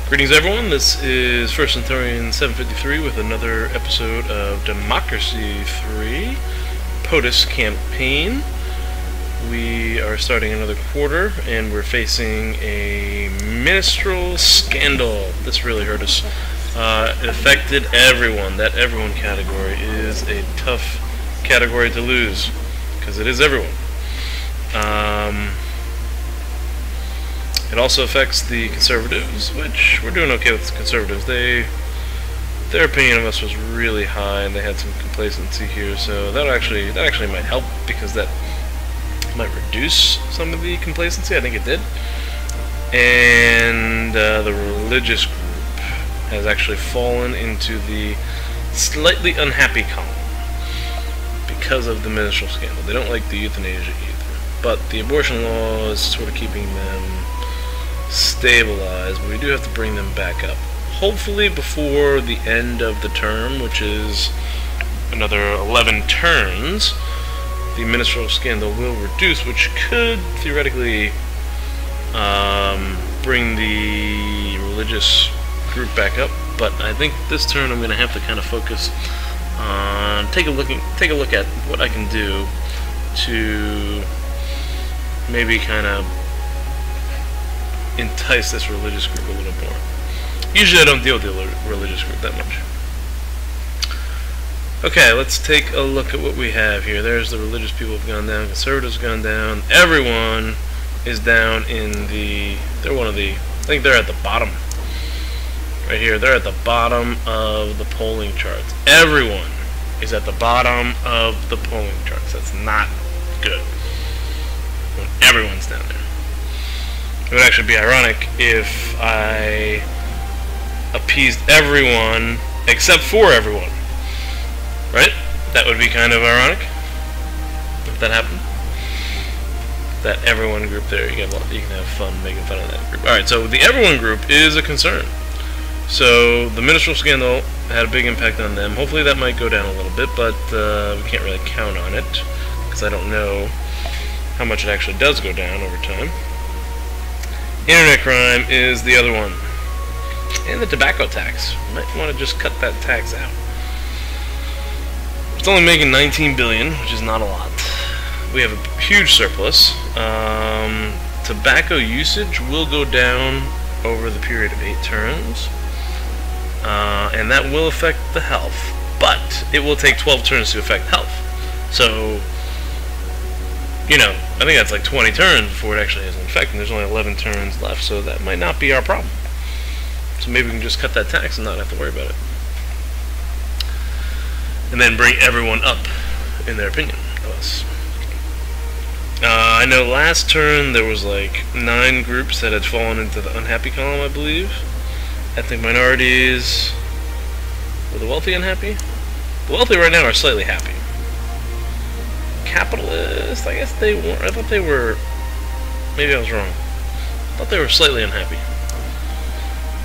Greetings everyone, this is First Centurion 753 with another episode of Democracy 3 POTUS campaign. We are starting another quarter and we're facing a Ministerial Scandal. This really hurt us. It affected everyone. That everyone category is a tough category to lose because it is everyone. It also affects the Conservatives, which we're doing okay with the Conservatives. Their opinion of us was really high, and they had some complacency here. So that actually might help because that might reduce some of the complacency. I think it did. And the religious group has actually fallen into the slightly unhappy column because of the Ministerial Scandal. They don't like the euthanasia either, but the abortion law is sort of keeping them stabilized, but we do have to bring them back up. Hopefully before the end of the term, which is another 11 turns, the Ministerial Scandal will reduce, which could theoretically bring the religious group back up. But I think this turn I'm going to have to kind of focus on take a look at what I can do to maybe kind of entice this religious group a little more. Usually I don't deal with the religious group that much. Okay, let's take a look at what we have here. There's the religious people have gone down, Conservatives have gone down, everyone is down in the, I think they're at the bottom. Right here, they're at the bottom of the polling charts. Everyone is at the bottom of the polling charts. That's not good when everyone's down there. It would actually be ironic if I appeased everyone except for everyone. Right? That would be kind of ironic if that happened. That everyone group there, you can have fun making fun of that group. Alright, so the everyone group is a concern. So the Ministerial Scandal had a big impact on them. Hopefully that might go down a little bit, but we can't really count on it because I don't know how much it actually does go down over time. Internet crime is the other one. And the tobacco tax. You might want to just cut that tax out. It's only making $19 billion, which is not a lot. We have a huge surplus. Tobacco usage will go down over the period of 8 turns. And that will affect the health. But it will take 12 turns to affect health. So, you know, I think that's like 20 turns before it actually has an effect, and there's only 11 turns left, so that might not be our problem. So maybe we can just cut that tax and not have to worry about it. And then bring everyone up in their opinion of us. I know last turn there was like 9 groups that had fallen into the unhappy column, I believe. Ethnic minorities. Were the wealthy unhappy? The wealthy right now are slightly happy. Capitalists, I guess they weren't. I thought they were, maybe I was wrong. I thought they were slightly unhappy.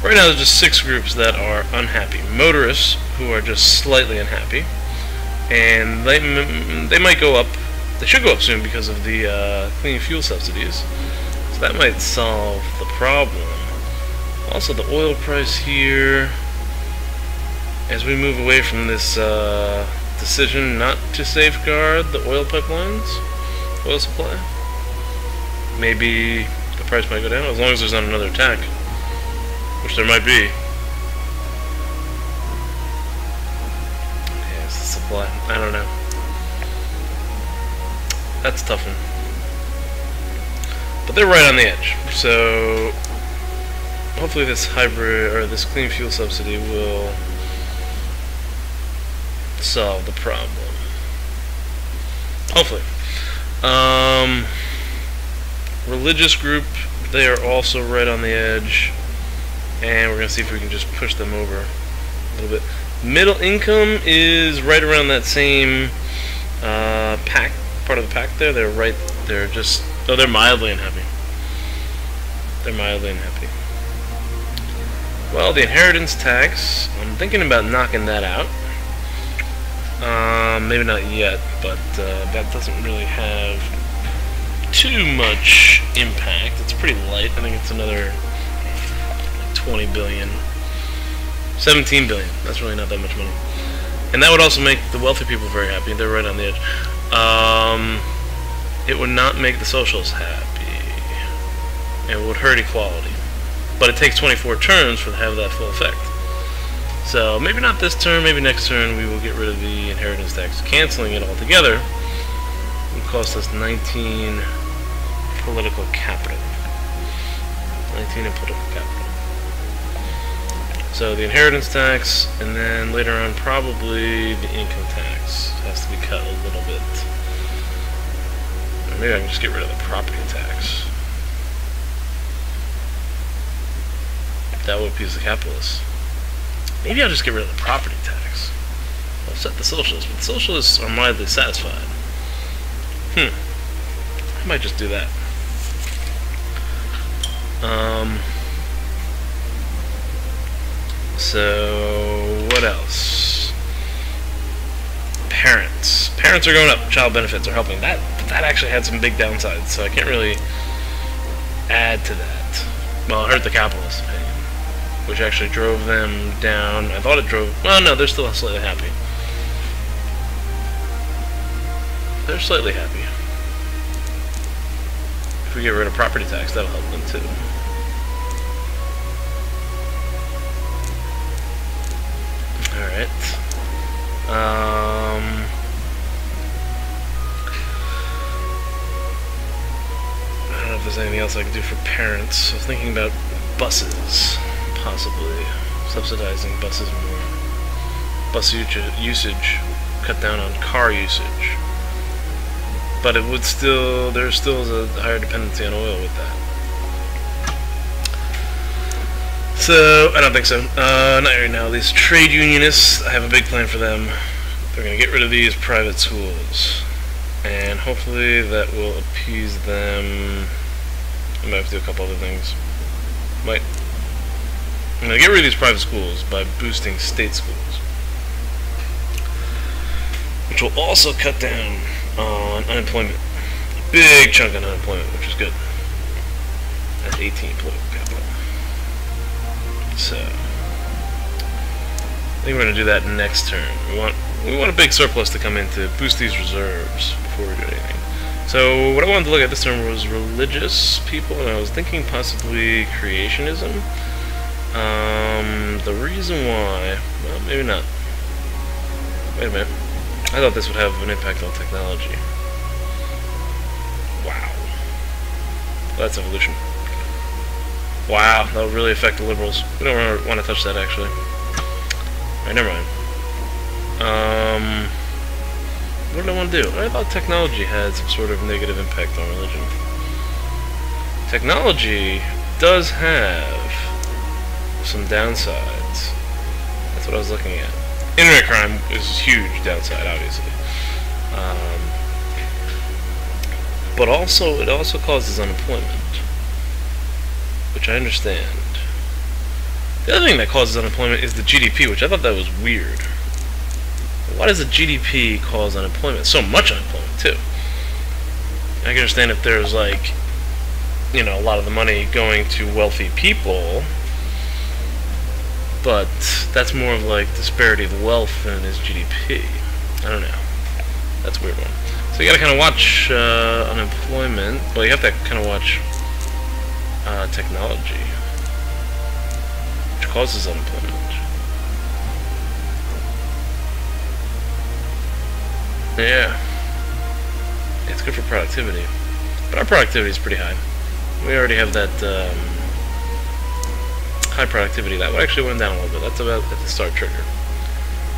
Right now there's just 6 groups that are unhappy. Motorists, who are just slightly unhappy, and they might go up. They should go up soon because of the clean fuel subsidies. So that might solve the problem. Also the oil price here, as we move away from this decision not to safeguard the oil pipelines, oil supply, maybe the price might go down as long as there's not another attack, which there might be. Yeah, it's the supply. I don't know. That's a tough one. But they're right on the edge. So hopefully this hybrid or this clean fuel subsidy will solve the problem. Hopefully. Religious group, they are also right on the edge, and we're going to see if we can just push them over a little bit. Middle income is right around that same pack, part of the pack there. They're right, they're just, oh, they're mildly unhappy. They're mildly unhappy. Well, the inheritance tax, I'm thinking about knocking that out. Maybe not yet, but that doesn't really have too much impact. It's pretty light. I think it's another like 20 billion. 17 billion. That's really not that much money. And that would also make the wealthy people very happy. They're right on the edge. It would not make the socialists happy. It would hurt equality. But it takes 24 turns for to have that full effect. So maybe not this turn, maybe next turn we will get rid of the inheritance tax. Canceling it altogether would cost us 19 political capital. 19 in political capital. So the inheritance tax, and then later on probably the income tax has to be cut a little bit. Or maybe I can just get rid of the property tax. That would appease the capitalists. Maybe I'll just get rid of the property tax. I'll upset the socialists, but the socialists are mildly satisfied. I might just do that. So what else? Parents. Parents are going up. Child benefits are helping. That actually had some big downsides, so I can't really add to that. Well, it hurt the capitalists' opinion, which actually drove them down. I thought it drove... Well, no, they're still slightly happy. They're slightly happy. If we get rid of property tax, that'll help them too. Alright. I don't know if there's anything else I can do for parents. I was thinking about buses, possibly. Subsidizing buses more. Bus usage, cut down on car usage. But it would still, there still is a higher dependency on oil with that. So, I don't think so. Not right now. These trade unionists, I have a big plan for them. They're going to get rid of these private schools. And hopefully that will appease them. I might have to do a couple other things. I'm going to get rid of these private schools by boosting state schools. Which will also cut down on unemployment. A big chunk on unemployment, which is good. That's 18 political capital. So, I think we're going to do that next turn. We want a big surplus to come in to boost these reserves before we do anything. So, what I wanted to look at this turn was religious people, and I was thinking possibly creationism. The reason why, well, maybe not. Wait a minute. I thought this would have an impact on technology. Wow. That's evolution. Wow, that would really affect the liberals. We don't want to touch that, actually. Alright, never mind. What did I want to do? I thought technology had some sort of negative impact on religion. Technology does have some downsides. That's what I was looking at. Internet crime is a huge downside, obviously. But also, it also causes unemployment, which I understand. The other thing that causes unemployment is the GDP, which I thought that was weird. Why does the GDP cause unemployment? So much unemployment, too. I can understand if there's, like, you know, a lot of the money going to wealthy people, but that's more of, like, disparity of wealth than it is GDP. I don't know. That's a weird one. So you gotta kind of watch unemployment. Well, you have to kind of watch technology, which causes unemployment. Yeah. It's good for productivity. But our productivity is pretty high. We already have that high productivity. That would actually went down a little bit. That's about at the start trigger.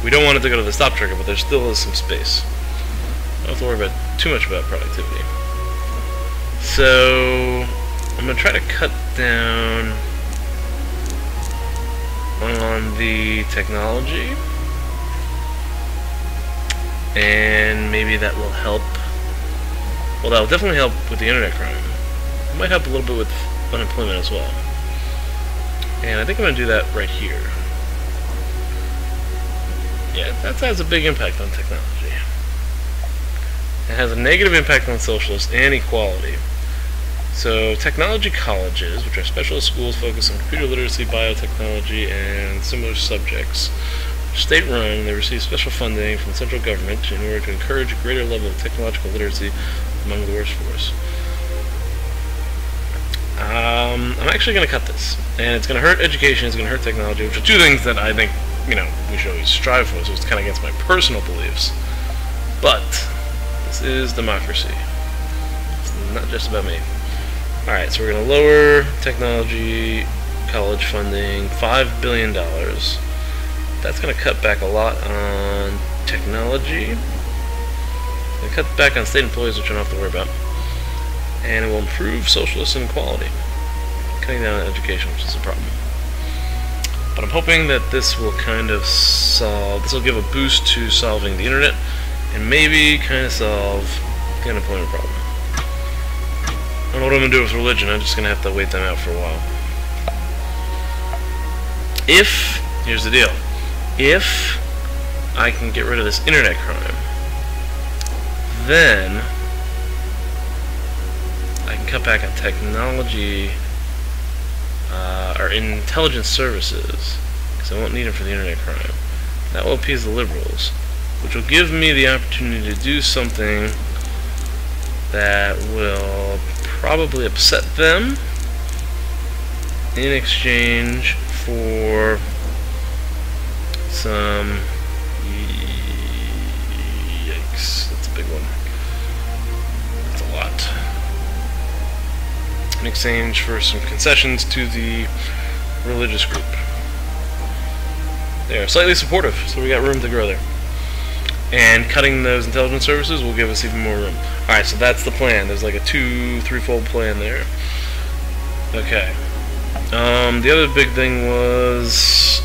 We don't want it to go to the stop trigger, but there still is some space. I don't have to worry too much about productivity. So I'm going to try to cut down on the technology, and maybe that will help. Well, that will definitely help with the internet crime. It might help a little bit with unemployment as well. And I think I'm going to do that right here. Yeah, that has a big impact on technology. It has a negative impact on socialists and equality. So, technology colleges, which are specialist schools focused on computer literacy, biotechnology, and similar subjects, state-run. They receive special funding from the central government in order to encourage a greater level of technological literacy among the workforce. I'm actually going to cut this, and it's going to hurt education, it's going to hurt technology, which are two things that I think, we should always strive for, so it's kind of against my personal beliefs. But this is democracy. It's not just about me. Alright, so we're going to lower technology college funding $5 billion. That's going to cut back a lot on technology. It's going to cut back on state employees, which I don't have to worry about. And it will improve socialist inequality, cutting down on education, which is a problem. But I'm hoping that this will kind of solve, this will give a boost to solving the internet, and maybe kind of solve the unemployment problem. I don't know what I'm going to do with religion, I'm just going to have to wait them out for a while. Here's the deal, if I can get rid of this internet crime, then I can cut back on technology or intelligence services, because I won't need them for the internet crime. That will appease the liberals, which will give me the opportunity to do something that will probably upset them in exchange for some... Yikes, that's a big one. That's a lot. In exchange for some concessions to the religious group. They are slightly supportive, so we got room to grow there. And cutting those intelligence services will give us even more room. Alright, so that's the plan. There's like a three-fold plan there. Okay. The other big thing was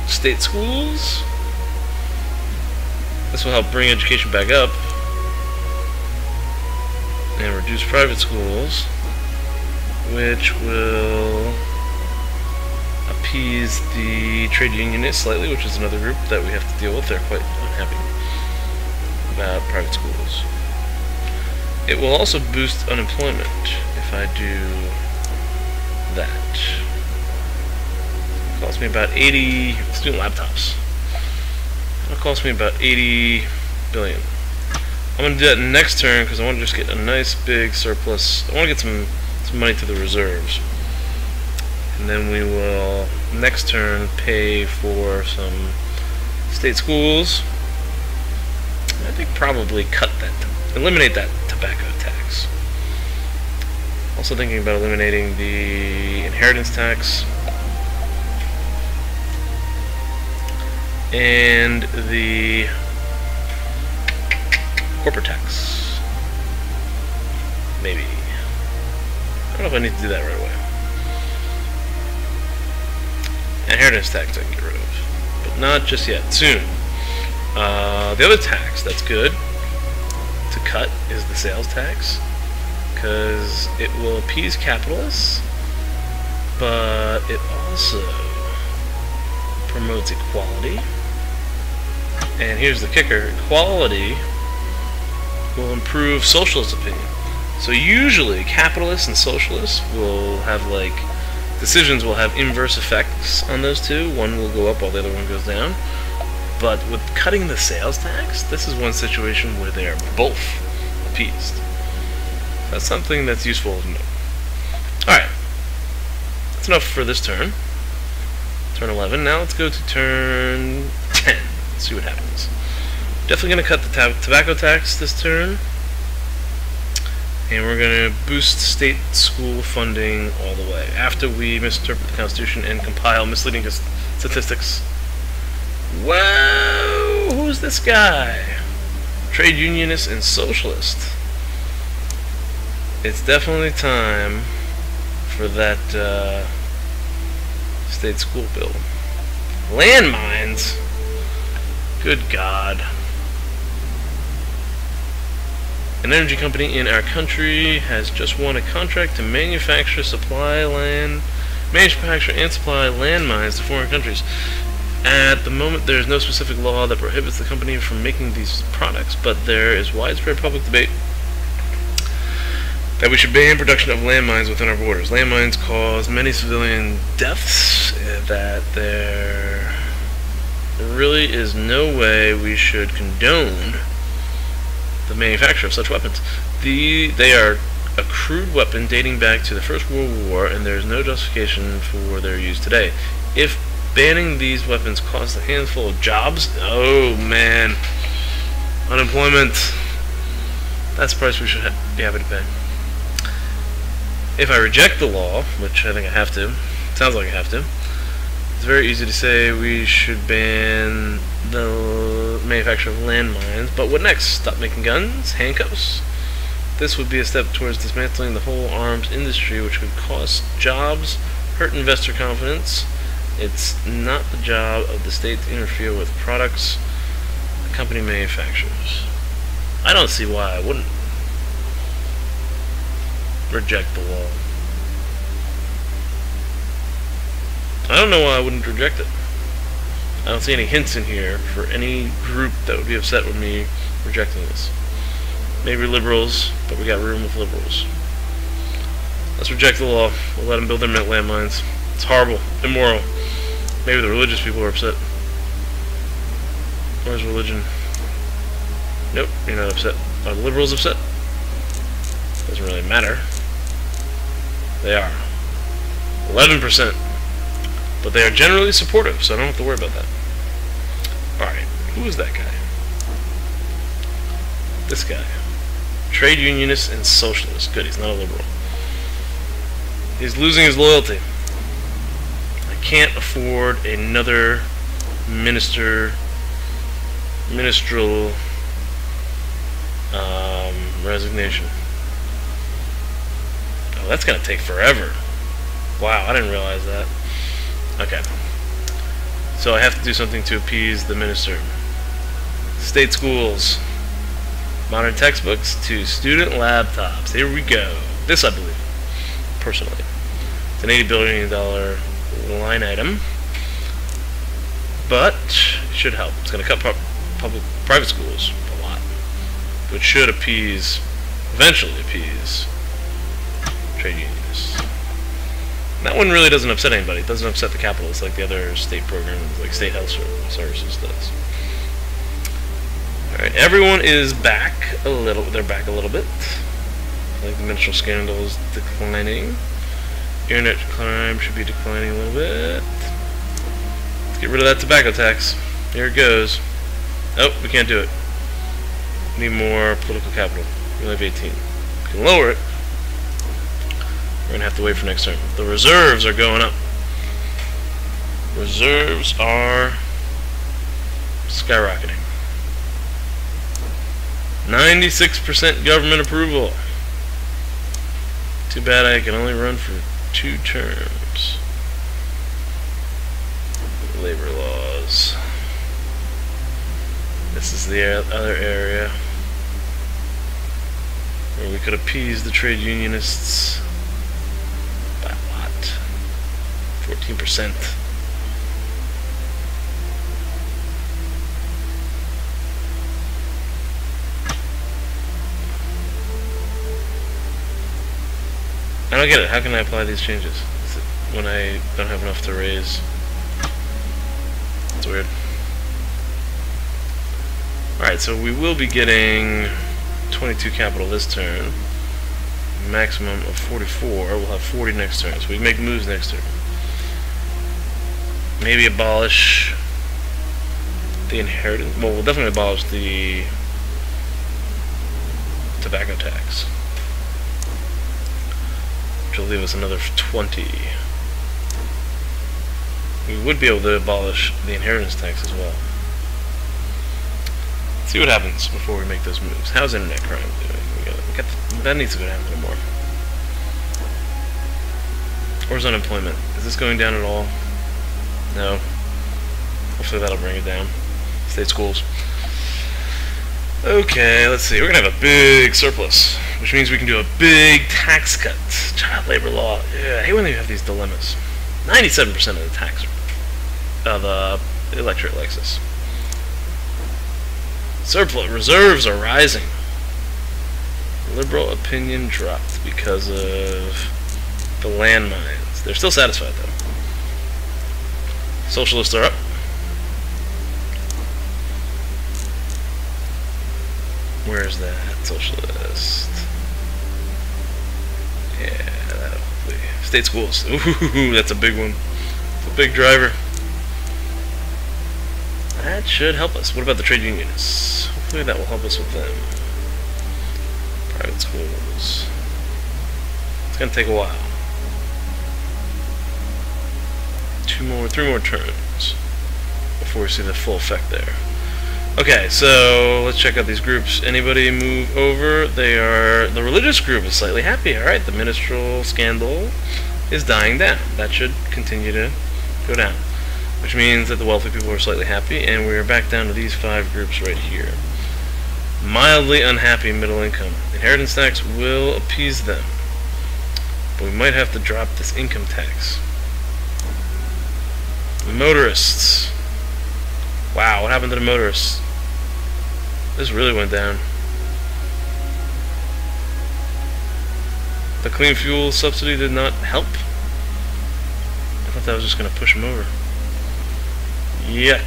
state schools. This will help bring education back up and reduce private schools, which will appease the trade unionists slightly, which is another group that we have to deal with. They're quite unhappy about private schools. It will also boost unemployment if I do that. It costs me about 80 student laptops. It'll cost me about 80 billion. I'm going to do that next turn because I want to just get a nice big surplus. I want to get some money to the reserves. And then we will, next turn, pay for some state schools. I think probably eliminate that tobacco tax. Also thinking about eliminating the inheritance tax and the corporate tax. Maybe. I don't know if I need to do that right away. Inheritance tax I can get rid of, but not just yet. Soon. The other tax that's good to cut is the sales tax, because it will appease capitalists, but it also promotes equality. And here's the kicker: equality will improve socialist opinion. So usually capitalists and socialists will have decisions will have inverse effects on those two. One will go up while the other one goes down. But with cutting the sales tax, this is one situation where they are both appeased. That's something that's useful to know. Alright. That's enough for this turn. Turn 11. Now let's go to turn 10. Let's see what happens. Definitely going to cut the tobacco tax this turn. And we're going to boost state school funding all the way, after we misinterpret the Constitution and compile misleading statistics. Whoa! Who's this guy? Trade unionist and socialist. It's definitely time for that state school bill. Landmines? Good God. An energy company in our country has just won a contract to manufacture and supply landmines to foreign countries. At the moment, there is no specific law that prohibits the company from making these products, but there is widespread public debate that we should ban production of landmines within our borders. Landmines cause many civilian deaths, that there really is no way we should condone the manufacture of such weapons. They are a crude weapon dating back to the First World War, and there is no justification for their use today. If banning these weapons costs a handful of jobs, oh man, unemployment, that's the price we should be happy to pay. If I reject the law, which I think I have to, sounds like I have to, it's very easy to say we should ban the manufacture of landmines, but what next? Stop making guns? Handcuffs? This would be a step towards dismantling the whole arms industry, which could cost jobs, hurt investor confidence. It's not the job of the state to interfere with products the company manufactures. I don't see why I wouldn't reject the law. I don't know why I wouldn't reject it. I don't see any hints in here for any group that would be upset with me rejecting this. Maybe liberals, but we got room with liberals. Let's reject the law. We'll let them build their landmines. It's horrible, immoral. Maybe the religious people are upset. Where's religion? Nope, you're not upset. Are the liberals upset? Doesn't really matter. They are. 11%. But they are generally supportive, so I don't have to worry about that. Alright, who is that guy? This guy. Trade unionist and socialist. Good, he's not a liberal. He's losing his loyalty. I can't afford another ministerial resignation. Oh, that's gonna take forever. Wow, I didn't realize that. Okay. So I have to do something to appease the minister. State schools. Modern textbooks to student laptops. Here we go. This I believe, personally. It's an $80 billion line item. But it should help. It's going to cut private schools a lot. Which should eventually appease trade unionists. And that one really doesn't upset anybody. It doesn't upset the capitalists like the other state programs, like state health services does. Alright, everyone is back a little. They're back a little bit. Like the Ministerial Scandal is declining. Internet crime should be declining a little bit. Let's get rid of that tobacco tax. Here it goes. Oh, we can't do it. We need more political capital. We only have 18. We can lower it. We're going to have to wait for next term. The reserves are going up. Reserves are skyrocketing. 96% government approval. Too bad I can only run for 2 terms. Labor laws. This is the other area where we could appease the trade unionists by a lot. 14%. I don't get it. How can I apply these changes when I don't have enough to raise? It's weird. Alright, so we will be getting 22 capital this turn. Maximum of 44. We'll have 40 next turn. So we can make moves next turn. Maybe abolish the inheritance. Well, we'll definitely abolish the tobacco tax. Which will leave us another 20. We would be able to abolish the inheritance tax as well. Let's see what happens before we make those moves. How's internet crime doing? That needs to go down a little more. Where's unemployment? Is this going down at all? No. Hopefully that'll bring it down. State schools. Okay, let's see. We're going to have a big surplus, which means we can do a big tax cut. Child labor law. Yeah, I hate when they have these dilemmas. 97% of the tax of the electorate likes this. Surplus reserves are rising. Liberal opinion dropped. because of the landmines. They're still satisfied though. Socialists are up. Where's that socialist? Yeah, that'll hopefully. State schools. Ooh, that's a big one. It's a big driver. That should help us. What about the trade unionists? Hopefully that will help us with them. Private schools. It's gonna take a while. 3 more turns before we see the full effect there. Okay, so let's check out these groups. Anybody move over? They are, the religious group is slightly happy. Alright, the Ministerial Scandal is dying down. That should continue to go down, which means that the wealthy people are slightly happy, and we are back down to these 5 groups right here. Mildly unhappy middle income. Inheritance tax will appease them, but we might have to drop this income tax. Motorists. Wow, what happened to the motorists? This really went down. The clean fuel subsidy did not help. I thought that was just going to push them over. Yuck.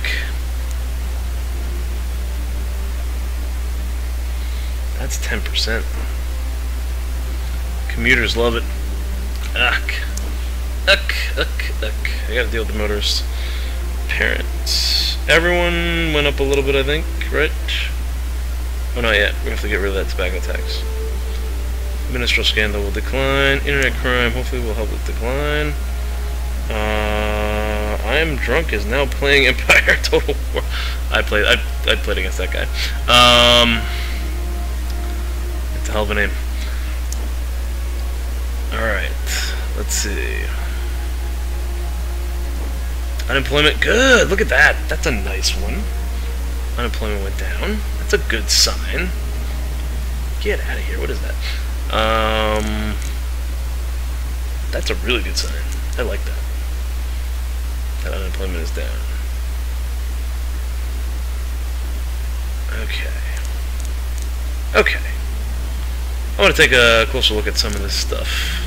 That's 10%. Commuters love it. Ugh. I gotta deal with the motorists. Parents. Everyone went up a little bit, I think, right? Oh, not yet. We have to get rid of that tobacco tax. Ministerial Scandal will decline. Internet crime hopefully will help it decline. I Am Drunk is now playing Empire Total War. I played against that guy. It's a hell of a name. Alright. Let's see. Unemployment, good. Look at that. That's a nice one. Unemployment went down. That's a good sign. Get out of here. What is that? That's a really good sign. I like that. That unemployment is down. Okay. Okay. I want to take a closer look at some of this stuff.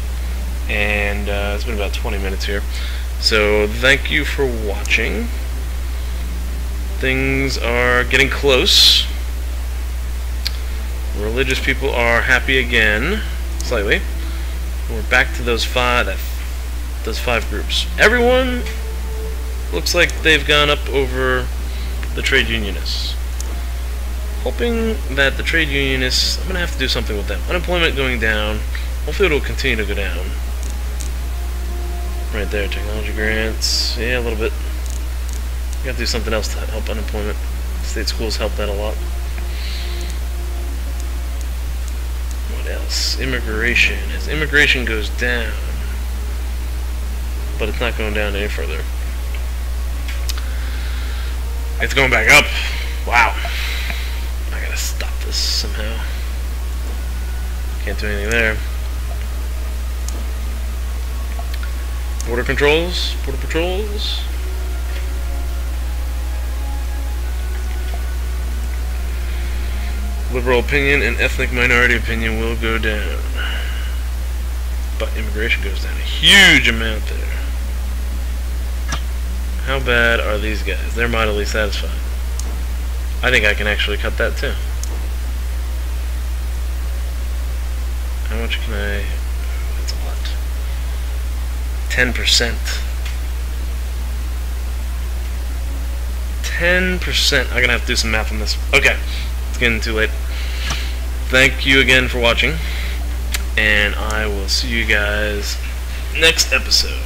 And it's been about 20 minutes here. So thank you for watching. Things are getting close. Religious people are happy again, slightly. We're back to those five groups. Everyone looks like they've gone up over the trade unionists. Hoping that the trade unionists, I'm going to have to do something with them. Unemployment going down. Hopefully it will continue to go down. Right there, technology grants. Yeah, a little bit. We have to do something else to help unemployment. State schools help that a lot. What else? Immigration. As immigration goes down, but it's not going down any further. It's going back up. Wow. I gotta stop this somehow. Can't do anything there. Border controls, border patrols. Liberal opinion and ethnic minority opinion will go down. But immigration goes down a huge amount there. How bad are these guys? They're mildly satisfied. I think I can actually cut that too. How much can I... That's a lot. 10%. 10%. I'm gonna have to do some math on this. Okay. It's getting too late. Thank you again for watching. And I will see you guys next episode.